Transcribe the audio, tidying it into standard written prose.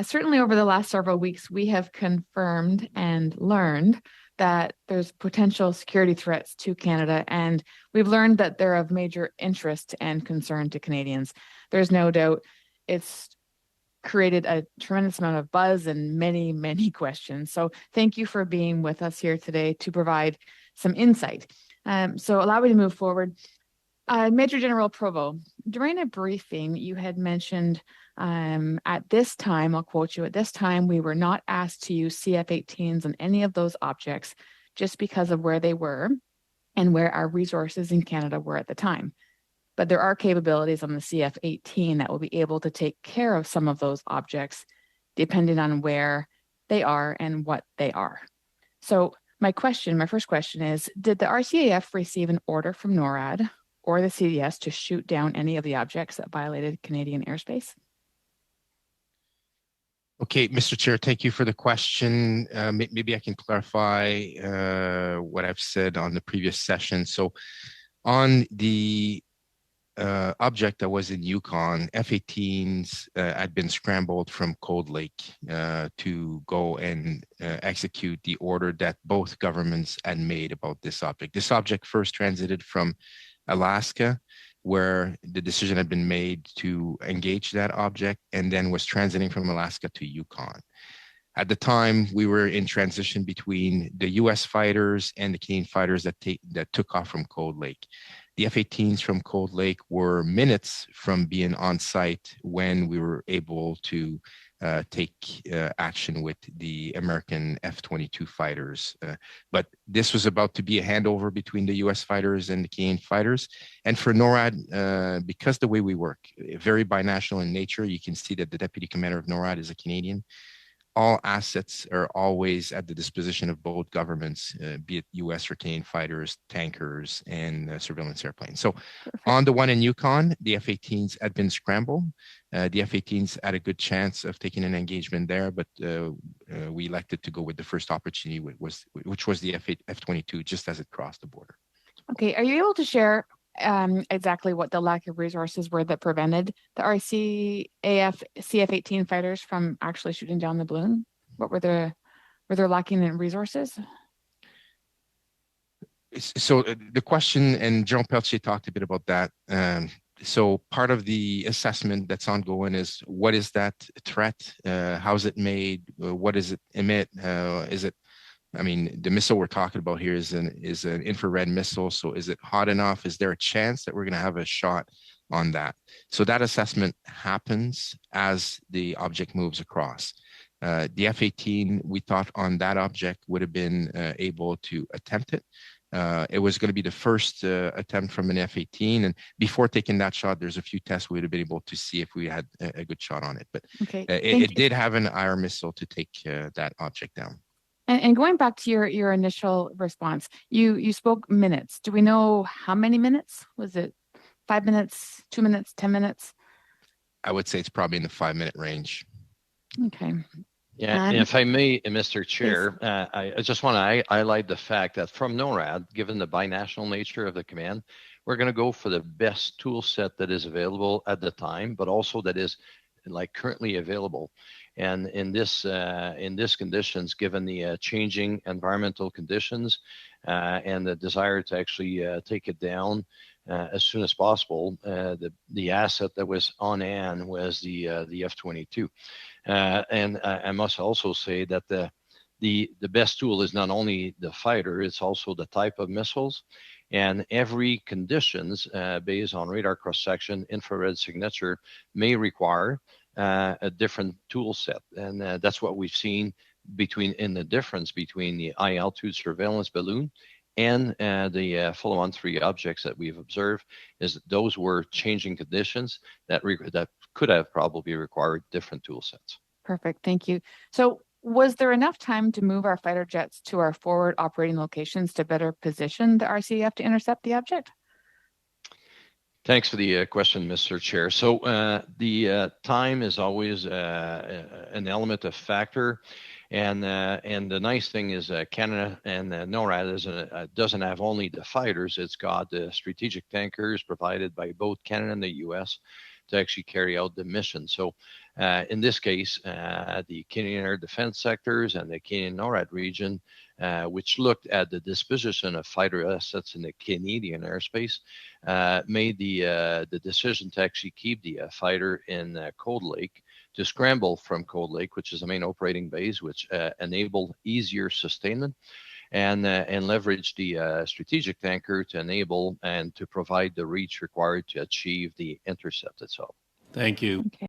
Certainly over the last several weeks, we have confirmed and learned that there's potential security threats to Canada, and we've learned that they're of major interest and concern to Canadians. There's no doubt it's created a tremendous amount of buzz and many, many questions. So thank you for being with us here today to provide some insight. So allow me to move forward. Major General Prévost, during a briefing, you had mentioned at this time, I'll quote you, at this time, we were not asked to use CF-18s on any of those objects just because of where they were and where our resources in Canada were at the time. But there are capabilities on the CF-18 that will be able to take care of some of those objects depending on where they are and what they are. So my first question is, did the RCAF receive an order from NORAD or the CDS to shoot down any of the objects that violated Canadian airspace? Okay, Mr. Chair, thank you for the question. Maybe I can clarify what I've said on the previous session. So on the object that was in Yukon, F-18s had been scrambled from Cold Lake to go and execute the order that both governments had made about this object. This object first transited from Alaska, where the decision had been made to engage that object, and then was transiting from Alaska to Yukon. At the time, we were in transition between the US fighters and the Canadian fighters that took off from Cold Lake. The F-18s from Cold Lake were minutes from being on site when we were able to take action with the American F-22 fighters. But this was about to be a handover between the US fighters and the Canadian fighters. And for NORAD, because the way we work, very binational in nature, you can see that the deputy commander of NORAD is a Canadian. All assets are always at the disposition of both governments, be it US or Canadian fighters, tankers, and surveillance airplanes. So on the one in Yukon, the F-18s had been scrambled. The F-18s had a good chance of taking an engagement there, but we elected to go with the first opportunity, which was the F-22, just as it crossed the border. Okay, are you able to share exactly what the lack of resources were that prevented the RCAF CF-18 fighters from actually shooting down the balloon? What were they lacking in resources? So the question, and General Pelletier talked a bit about that. So part of the assessment that's ongoing is, what is that threat? How is it made? What does it emit? The missile we're talking about here is an infrared missile. So is it hot enough? Is there a chance that we're going to have a shot on that? So that assessment happens as the object moves across. The F-18, we thought on that object would have been able to attempt it. It was going to be the first attempt from an F-18. And before taking that shot, there's a few tests we would have been able to see if we had a good shot on it. But okay, it did have an IR missile to take that object down. And going back to your initial response, you spoke minutes. Do we know how many minutes? Was it 5 minutes, 2 minutes, 10 minutes? I would say it's probably in the 5-minute range. Okay. Yeah, if I may, Mr. Chair, I just want to highlight the fact that from NORAD, given the binational nature of the command, we're going to go for the best tool set that is available at the time, but also that is currently available. And in this conditions, given the changing environmental conditions and the desire to actually take it down as soon as possible, the asset that was on hand was the F-22. And I must also say that the best tool is not only the fighter, it's also the type of missiles. And every conditions based on radar cross-section, infrared signature may require a different tool set. And that's what we've seen in the difference between the high altitude surveillance balloon and the follow-on 3 objects that we've observed, is that those were changing conditions that could have probably required different tool sets. Perfect, thank you. So was there enough time to move our fighter jets to our forward operating locations to better position the RCAF to intercept the object? Thanks for the question, Mr. Chair. So the time is always an element of factor. And the nice thing is Canada and NORAD doesn't have only the fighters, it's got the strategic tankers provided by both Canada and the US to actually carry out the mission. So In this case, the Canadian Air Defense sectors and the Canadian NORAD region, which looked at the disposition of fighter assets in the Canadian airspace, made the decision to actually keep the fighter in Cold Lake, to scramble from Cold Lake, which is the main operating base, which enabled easier sustainment, and leverage the strategic tanker to enable and to provide the reach required to achieve the intercept itself. Thank you. Okay.